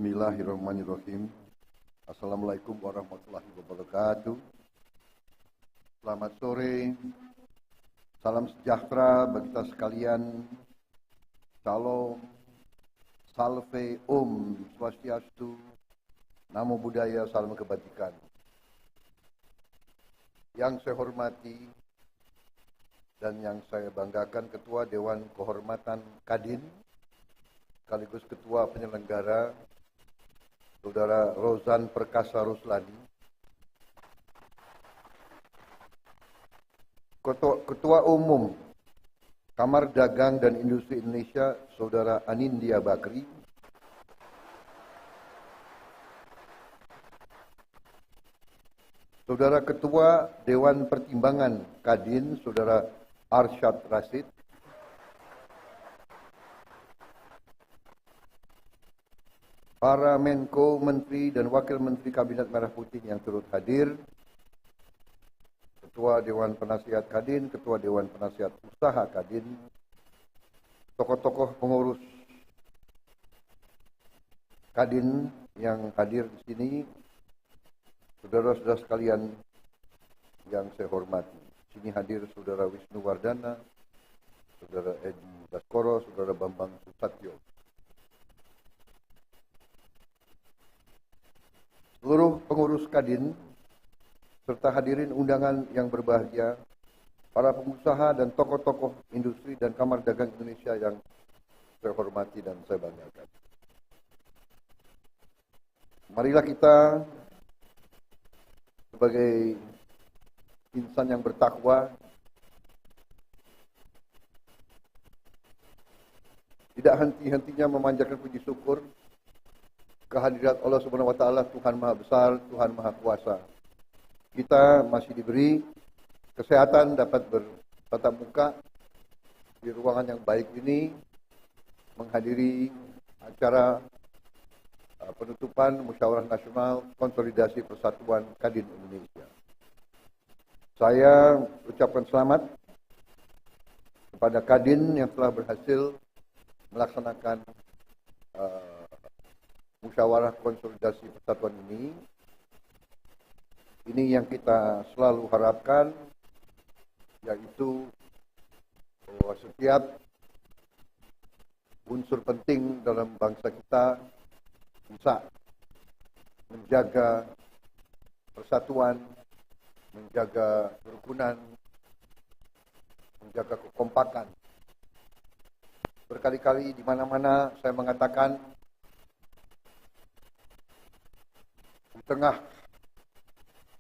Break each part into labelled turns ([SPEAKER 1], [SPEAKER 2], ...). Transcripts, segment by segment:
[SPEAKER 1] Bismillahirrahmanirrahim. Assalamualaikum warahmatullahi wabarakatuh. Selamat sore. Salam sejahtera bagi kita sekalian. Shalom. Salve Om Swastiastu. Namo Buddhaya, salam kebajikan. Yang saya hormati dan yang saya banggakan Ketua Dewan Kehormatan Kadin sekaligus Ketua Penyelenggara Saudara Rozan Perkasa Ruslani, Ketua Umum Kamar Dagang dan Industri Indonesia Saudara Anindya Bakri, Saudara Ketua Dewan Pertimbangan Kadin Saudara Arsyad Rashid, para Menko, Menteri, dan Wakil Menteri Kabinet Merah Putih yang turut hadir, Ketua Dewan Penasihat Kadin, Ketua Dewan Penasihat Usaha Kadin, tokoh-tokoh pengurus Kadin yang hadir di sini, saudara-saudara sekalian yang saya hormati. Di sini hadir Saudara Wisnu Wardana, Saudara Edi Baskoro, Saudara Bambang Susatyo. Seluruh pengurus Kadin, serta hadirin undangan yang berbahagia, para pengusaha dan tokoh-tokoh industri dan Kamar Dagang Indonesia yang saya hormati dan saya banggakan. Marilah kita sebagai insan yang bertakwa tidak henti-hentinya memanjatkan puji syukur kehadirat Allah Subhanahu wa taala, Tuhan Maha Besar, Tuhan Maha Kuasa. Kita masih diberi kesehatan dapat bertatap muka di ruangan yang baik ini menghadiri acara penutupan Musyawarah Nasional Konsolidasi Persatuan Kadin Indonesia. Saya ucapkan selamat kepada Kadin yang telah berhasil melaksanakan Musyawarah Konsolidasi Persatuan ini. Ini yang kita selalu harapkan, yaitu bahwa setiap unsur penting dalam bangsa kita bisa menjaga persatuan, menjaga kerukunan, menjaga kekompakan. Berkali-kali di mana-mana saya mengatakan, di tengah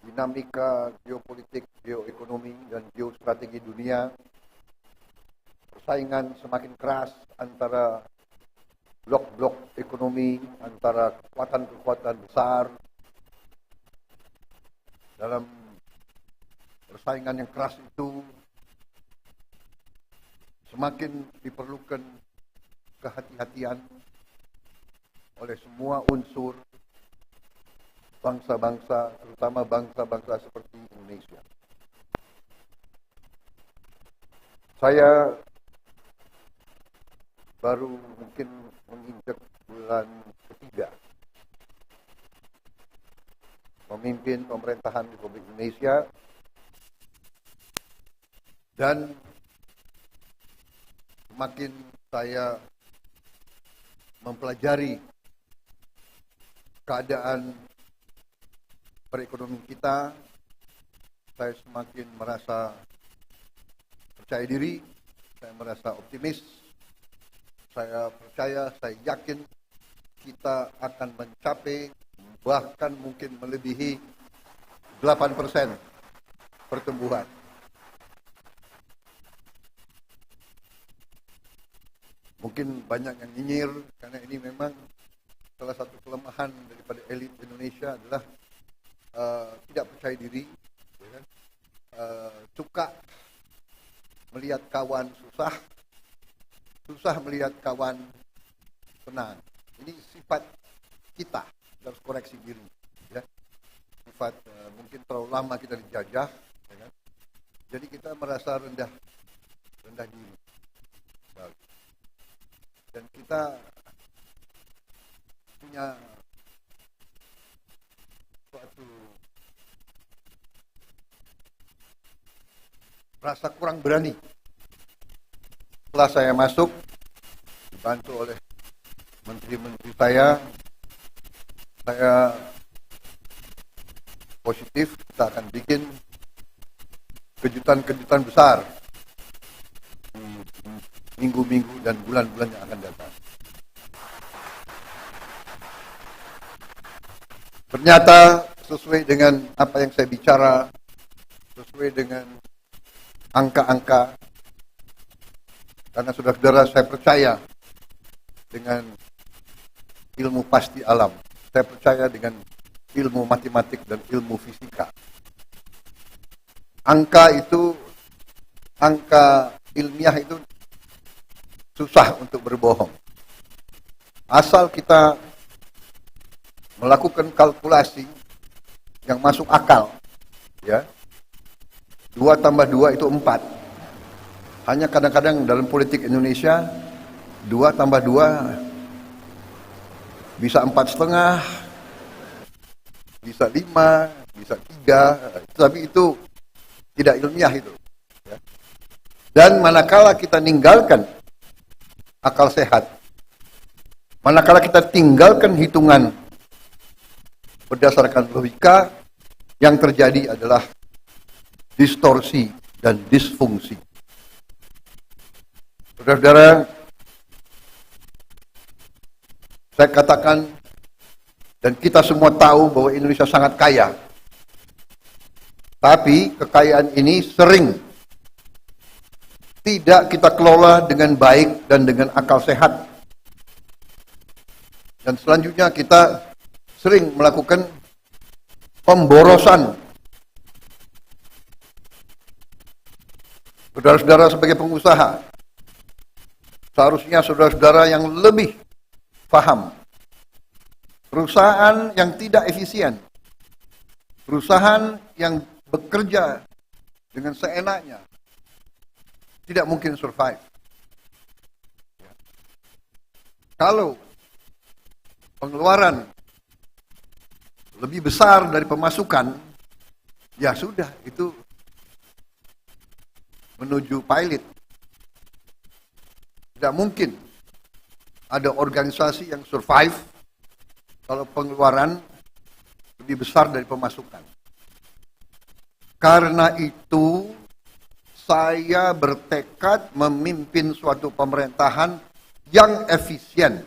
[SPEAKER 1] dinamika geopolitik, geoekonomi, dan geostrategi dunia, persaingan semakin keras antara blok-blok ekonomi, antara kekuatan-kekuatan besar. Dalam persaingan yang keras itu, semakin diperlukan kehati-hatian oleh semua unsur bangsa-bangsa, terutama bangsa-bangsa seperti Indonesia. Saya baru mungkin menginjak bulan ketiga memimpin pemerintahan Republik Indonesia, dan semakin saya mempelajari keadaan perekonomian kita, saya semakin merasa percaya diri, saya merasa optimis, saya percaya, saya yakin kita akan mencapai, bahkan mungkin melebihi 8% pertumbuhan. Mungkin banyak yang nyinyir, karena ini memang salah satu kelemahan daripada elit Indonesia adalah tidak percaya diri, ya kan? Suka melihat kawan susah melihat kawan senang. Ini sifat kita harus koreksi diri, ya. Sifat mungkin terlalu lama kita dijajah, ya kan? Jadi kita merasa rendah diri, dan kita punya suatu rasa kurang berani. Setelah saya masuk, dibantu oleh menteri-menteri saya positif, kita akan bikin kejutan-kejutan besar minggu-minggu dan bulan-bulan yang akan datang. Ternyata sesuai dengan apa yang saya bicara, sesuai dengan angka-angka, karena saudara-saudara saya percaya dengan ilmu pasti alam, saya percaya dengan ilmu matematik dan ilmu fisika. Angka ilmiah itu susah untuk berbohong. Asal kita melakukan kalkulasi yang masuk akal, ya. 2 tambah 2 itu 4. Hanya kadang-kadang dalam politik Indonesia 2 tambah 2 bisa 4,5, bisa 5, bisa 3, tapi itu tidak ilmiah itu, ya. Dan manakala kita ninggalkan akal sehat, manakala kita tinggalkan hitungan berdasarkan logika, yang terjadi adalah distorsi dan disfungsi. Saudara-saudara, saya katakan dan kita semua tahu bahwa Indonesia sangat kaya. Tapi kekayaan ini sering tidak kita kelola dengan baik dan dengan akal sehat. Dan selanjutnya kita sering melakukan pemborosan. Saudara-saudara sebagai pengusaha, seharusnya saudara-saudara yang lebih paham. Perusahaan yang tidak efisien, perusahaan yang bekerja dengan seenaknya, tidak mungkin survive. Kalau pengeluaran lebih besar dari pemasukan, ya sudah, itu menuju pilot. Tidak mungkin ada organisasi yang survive kalau pengeluaran lebih besar dari pemasukan. Karena itu, saya bertekad memimpin suatu pemerintahan yang efisien.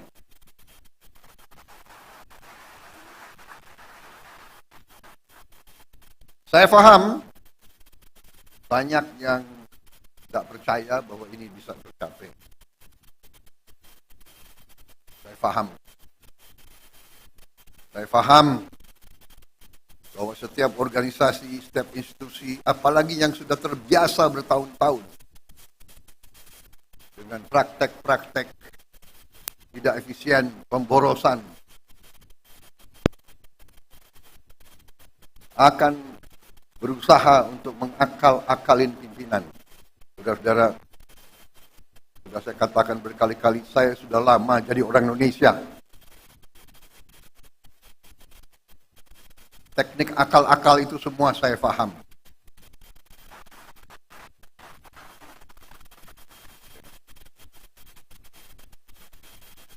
[SPEAKER 1] Saya paham banyak yang tidak percaya bahwa ini bisa tercapai. Saya paham bahwa setiap organisasi, setiap institusi, apalagi yang sudah terbiasa bertahun-tahun dengan praktek-praktek tidak efisien, pemborosan, akan berusaha untuk mengakal-akalin pimpinan. Saudara-saudara, sudah saya katakan berkali-kali, saya sudah lama jadi orang Indonesia. Teknik akal-akal itu semua saya paham.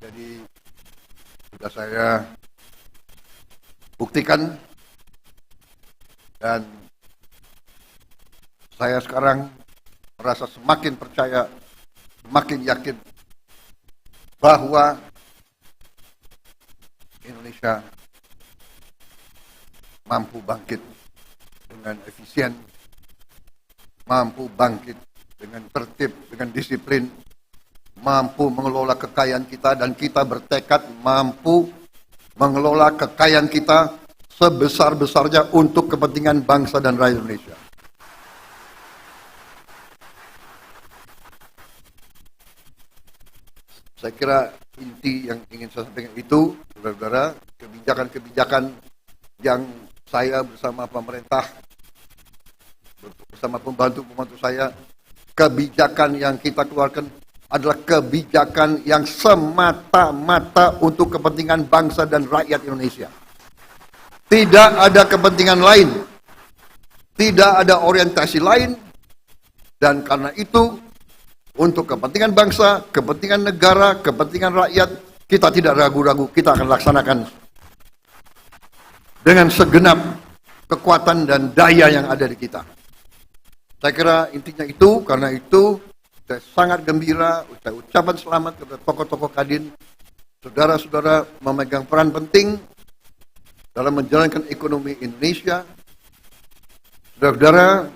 [SPEAKER 1] Jadi sudah saya buktikan, dan saya sekarang merasa semakin percaya, semakin yakin bahwa Indonesia mampu bangkit dengan efisien, mampu bangkit dengan tertib, dengan disiplin, mampu mengelola kekayaan kita, dan kita bertekad mampu mengelola kekayaan kita sebesar-besarnya untuk kepentingan bangsa dan rakyat Indonesia. Saya kira inti yang ingin saya sampaikan itu, saudara-saudara, kebijakan-kebijakan yang saya bersama pemerintah, bersama pembantu-pembantu saya, kebijakan yang kita keluarkan adalah kebijakan yang semata-mata untuk kepentingan bangsa dan rakyat Indonesia. Tidak ada kepentingan lain, tidak ada orientasi lain, dan karena itu untuk kepentingan bangsa, kepentingan negara, kepentingan rakyat, kita tidak ragu-ragu, kita akan laksanakan dengan segenap kekuatan dan daya yang ada di kita. Saya kira intinya itu, karena itu saya sangat gembira, saya ucapan selamat kepada tokoh-tokoh Kadin, saudara-saudara memegang peran penting dalam menjalankan ekonomi Indonesia. Saudara-saudara,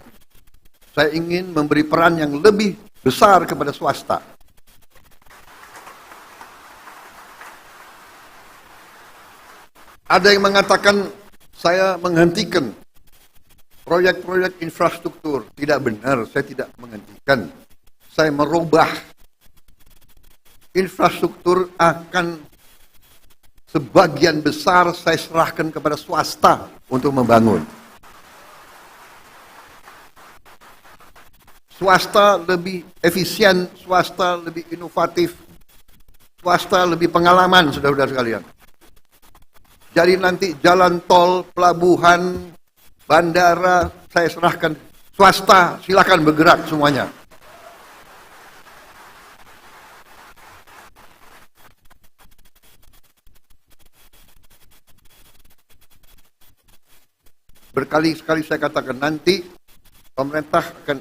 [SPEAKER 1] saya ingin memberi peran yang lebih besar kepada swasta. Ada yang mengatakan saya menghentikan proyek-proyek infrastruktur. Tidak benar, saya tidak menghentikan. Saya merubah. Infrastruktur akan sebagian besar saya serahkan kepada swasta untuk membangun. Swasta lebih efisien, swasta lebih inovatif, swasta lebih pengalaman, saudara-saudara sekalian. Jadi nanti jalan tol, pelabuhan, bandara, saya serahkan swasta, silakan bergerak semuanya. Berkali-kali saya katakan nanti pemerintah akan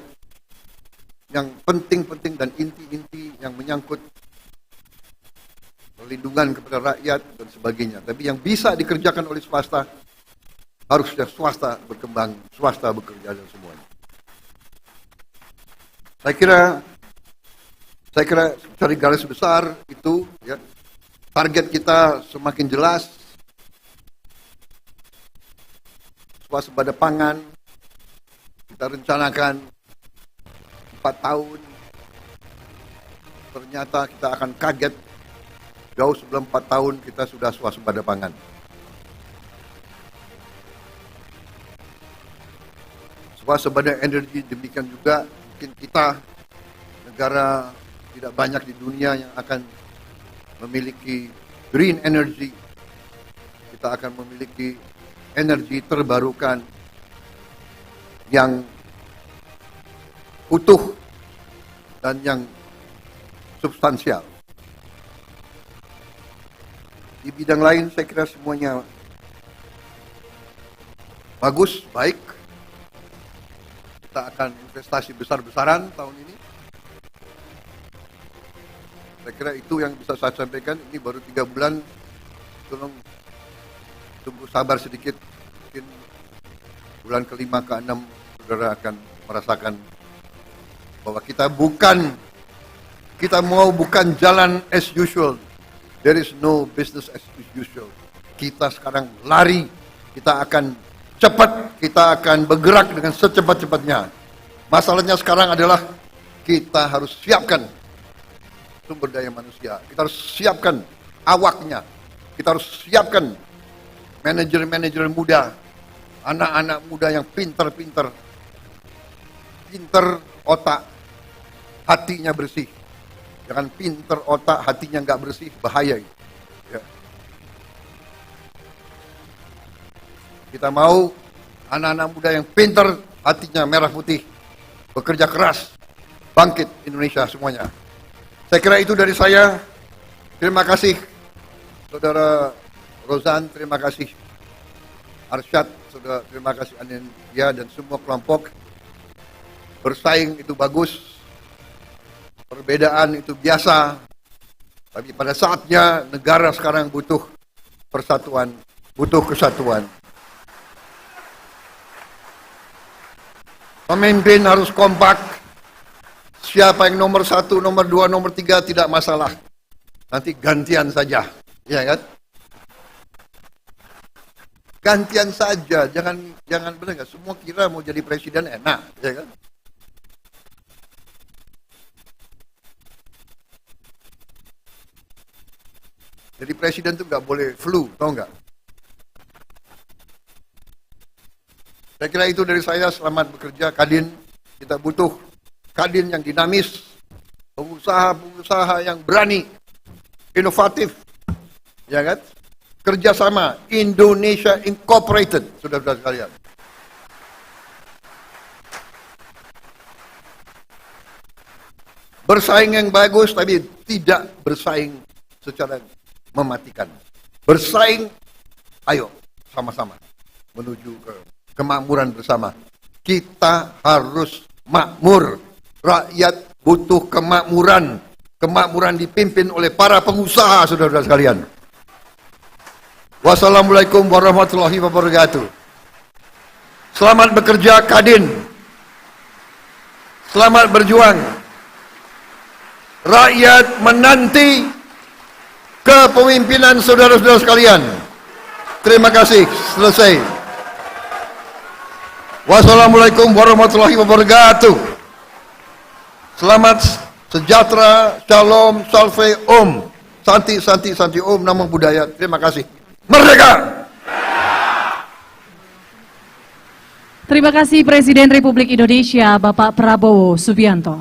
[SPEAKER 1] yang penting-penting dan inti-inti yang menyangkut perlindungan kepada rakyat dan sebagainya. Tapi yang bisa dikerjakan oleh swasta, harusnya swasta berkembang, swasta bekerja dan semuanya. Saya kira dari garis besar itu, ya, target kita semakin jelas. Swasembada pangan, kita rencanakan 4 tahun, ternyata kita akan kaget, jauh sebelum 4 tahun kita sudah swasembada pangan. Swasembada energi demikian juga, mungkin kita, negara tidak banyak di dunia yang akan memiliki green energy, kita akan memiliki energi terbarukan yang utuh dan yang substansial. Di bidang lain saya kira semuanya bagus, baik. Kita akan investasi besar-besaran tahun ini. Saya kira itu yang bisa saya sampaikan. Ini baru 3 bulan, tolong tunggu sabar sedikit, mungkin bulan ke-5 ke-6 saudara akan merasakan bahwa kita mau bukan jalan as usual. There is no business as usual. Kita sekarang lari, kita akan cepat, kita akan bergerak dengan secepat-cepatnya. Masalahnya sekarang adalah kita harus siapkan sumber daya manusia, kita harus siapkan awaknya, kita harus siapkan manajer-manajer muda, anak-anak muda yang pinter otak, hatinya bersih. Jangan pinter otak, hatinya nggak bersih, bahaya itu. Ya. Kita mau anak-anak muda yang pinter, hatinya merah putih, bekerja keras, bangkit Indonesia semuanya. Saya kira itu dari saya. Terima kasih, Saudara Rozan, terima kasih Arsyad, saudara, terima kasih Anindya dan semua kelompok. Bersaing itu bagus, perbedaan itu biasa, tapi pada saatnya negara sekarang butuh persatuan, butuh kesatuan. Pemimpin harus kompak, siapa yang nomor 1, nomor 2, nomor 3 tidak masalah, nanti gantian saja, ya kan? Gantian saja, jangan benar nggak? Semua kira mau jadi presiden enak, ya kan? Jadi presiden tuh nggak boleh flu, tau nggak? Saya kira itu dari saya. Selamat bekerja, Kadin. Kita butuh Kadin yang dinamis, pengusaha-pengusaha yang berani, inovatif, ya kan? Kerjasama Indonesia Incorporated, saudara-saudara sekalian. Bersaing yang bagus, tapi tidak bersaing secara mematikan. Bersaing, ayo sama-sama menuju ke kemakmuran bersama. Kita harus makmur. Rakyat butuh kemakmuran. Kemakmuran dipimpin oleh para pengusaha, saudara-saudara sekalian. Wassalamualaikum warahmatullahi wabarakatuh. Selamat bekerja Kadin. Selamat berjuang. Rakyat menanti kepemimpinan saudara-saudara sekalian. Terima kasih. Selesai. Wassalamualaikum warahmatullahi wabarakatuh. Selamat sejahtera, shalom, salve, om. Santi, santi, santi, om, nama budaya. Terima kasih. Merdeka!
[SPEAKER 2] Terima kasih Presiden Republik Indonesia Bapak Prabowo Subianto.